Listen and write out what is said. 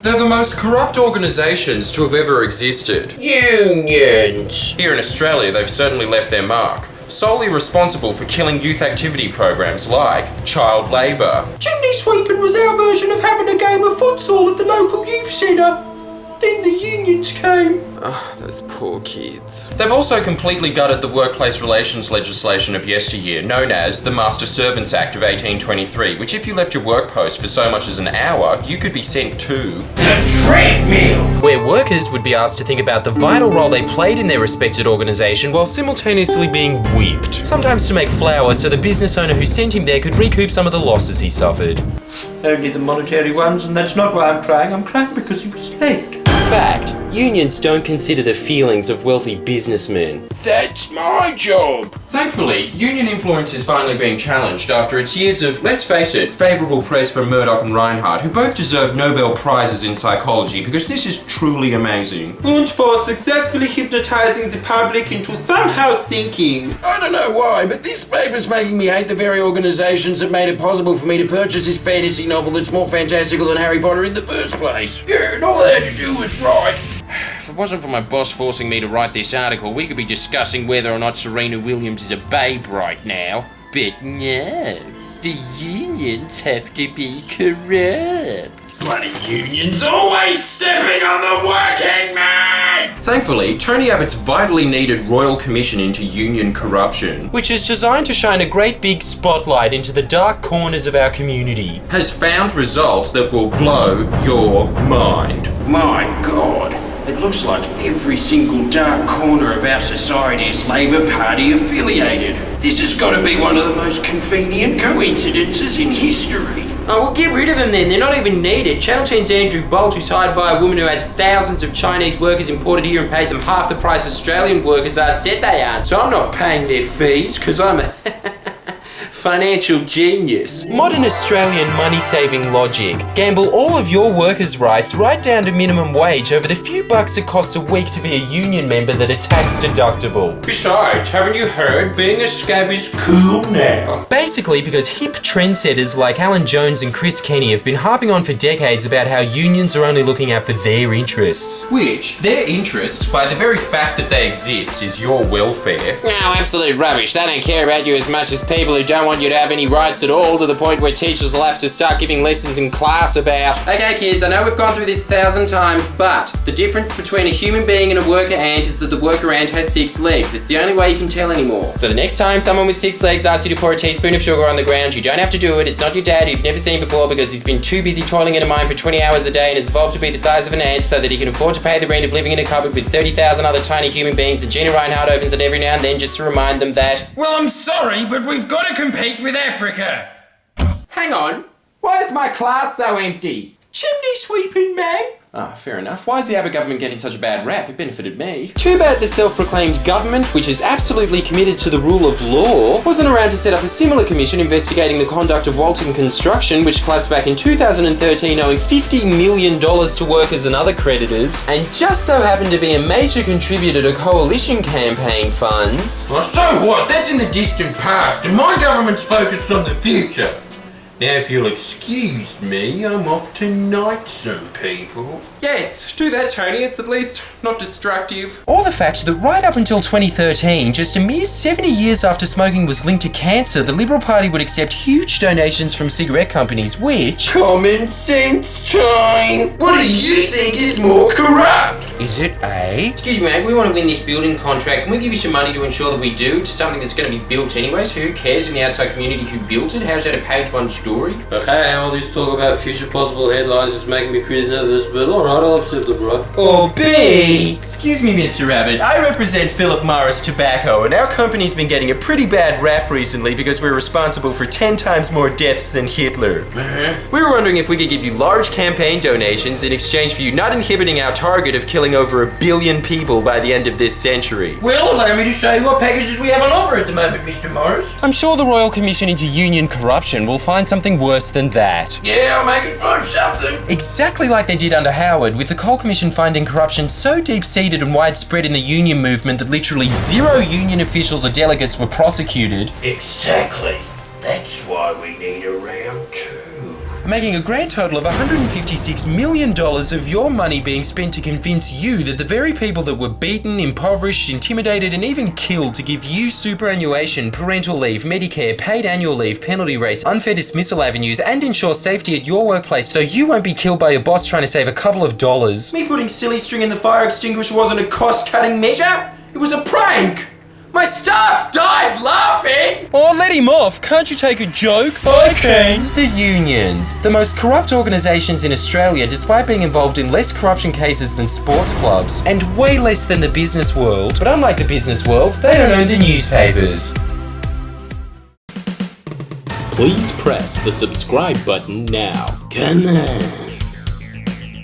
They're the most corrupt organisations to have ever existed. Unions. Here in Australia, they've certainly left their mark. Solely responsible for killing youth activity programs like child labour. Chimney sweeping was our version of having a game of futsal at the local youth centre. Then the unions came. Those poor kids. They've also completely gutted the workplace relations legislation of yesteryear, known as the Master Servants Act of 1823, which if you left your work post for so much as an hour, you could be sent to The treadmill. Where workers would be asked to think about the vital role they played in their respected organisation while simultaneously being whipped. Sometimes to make flour so the business owner who sent him there could recoup some of the losses he suffered. Only the monetary ones, and that's not why I'm crying. I'm crying because he was late. Fact, unions don't consider the feelings of wealthy businessmen. That's my job. Thankfully, union influence is finally being challenged after its years of, let's face it, favourable press from Murdoch and Reinhardt, who both deserve Nobel Prizes in psychology because this is truly amazing. And for successfully hypnotising the public into somehow thinking. I don't know why, but this paper's making me hate the very organisations that made it possible for me to purchase this fantasy novel that's more fantastical than Harry Potter in the first place. Yeah, and all they had to do was write. If it wasn't for my boss forcing me to write this article, we could be discussing whether or not Serena Williams is a babe right now. But no, the unions have to be corrupt. Bloody unions always stepping on the working man! Thankfully, Tony Abbott's vitally needed Royal Commission into union corruption, Which is designed to shine a great big spotlight into the dark corners of our community. has found results that will blow your mind. My God, it looks like every single dark corner of our society is Labour Party affiliated. This has got to be one of the most convenient coincidences in history. Oh, well, get rid of them then. They're not even needed. Channel 10's Andrew Bolt, who's hired by a woman who had thousands of Chinese workers imported here and paid them half the price Australian workers are, said they aren't. So I'm not paying their fees because I'm a financial genius. Modern Australian money-saving logic. Gamble all of your workers' rights right down to minimum wage over the few bucks it costs a week to be a union member that are tax deductible. Besides, haven't you heard? Being a scab is cool now. Basically because hip trendsetters like Alan Jones and Chris Kenny have been harping on for decades about how unions are only looking out for their interests. Which, their interests, by the very fact that they exist, is your welfare. No, absolute rubbish. They don't care about you as much as people who don't want you to have any rights at all, to the point where teachers will have to start giving lessons in class about. Okay kids, I know we've gone through this 1,000 times, but the difference between a human being and a worker ant is that the worker ant has 6 legs. It's the only way you can tell anymore. So the next time someone with 6 legs asks you to pour a teaspoon of sugar on the ground, you don't have to do it. It's not your dad who you've never seen before because he's been too busy toiling in a mine for 20 hours a day and has evolved to be the size of an ant so that he can afford to pay the rent of living in a cupboard with 30,000 other tiny human beings, and Gina Reinhardt opens it every now and then just to remind them that, Well, I'm sorry, but we've got to compete with Africa. Hang on, why is my class so empty? Chimney sweeping, man. Ah, fair enough. Why is the Abbott government getting such a bad rap? It benefited me. too bad the self-proclaimed government, which is absolutely committed to the rule of law, wasn't around to set up a similar commission investigating the conduct of Walton Construction, which collapsed back in 2013 owing $50 million to workers and other creditors, and just so happened to be a major contributor to coalition campaign funds. Well, so what? That's in the distant past, and my government's focused on the future. Now, if you'll excuse me, I'm off to knight some people. Yes, do that, Tony. It's at least not destructive. Or the fact that right up until 2013, just a mere 70 years after smoking was linked to cancer, the Liberal Party would accept huge donations from cigarette companies, which... Common sense time! What do you think is more corrupt? Is it A? Excuse me, mate, we want to win this building contract. Can we give you some money to ensure that we do, to something that's going to be built anyway? So who cares in the outside community who built it? How's that a page 1 story? Okay, all this talk about future possible headlines is making me pretty nervous, but alright, I'll accept it, bro. Or B? Excuse me, Mr. Abbott. I represent Philip Morris Tobacco, and our company's been getting a pretty bad rap recently because we're responsible for 10 times more deaths than Hitler. We were wondering if we could give you large campaign donations in exchange for you not inhibiting our target of killing over 1 billion people by the end of this century. Well, allow me to show you what packages we have on offer at the moment, Mr. Morris. I'm sure the Royal Commission into Union Corruption will find something worse than that. Yeah, I'll make it find something. Exactly like they did under Howard, with the Coal Commission finding corruption so deep-seated and widespread in the union movement that literally 0 union officials or delegates were prosecuted. Exactly. That's why we need a round 2. making a grand total of $156 million of your money being spent to convince you that the very people that were beaten, impoverished, intimidated, and even killed to give you superannuation, parental leave, Medicare, paid annual leave, penalty rates, unfair dismissal avenues, and ensure safety at your workplace so you won't be killed by your boss trying to save a couple of dollars. Me putting silly string in the fire extinguisher wasn't a cost-cutting measure. It was a prank. My staff died laughing! Oh, let him off. Can't you take a joke? I can. The unions. The most corrupt organisations in Australia, despite being involved in less corruption cases than sports clubs, and way less than the business world. But unlike the business world, they don't own the newspapers. Please press the subscribe button now. Come on.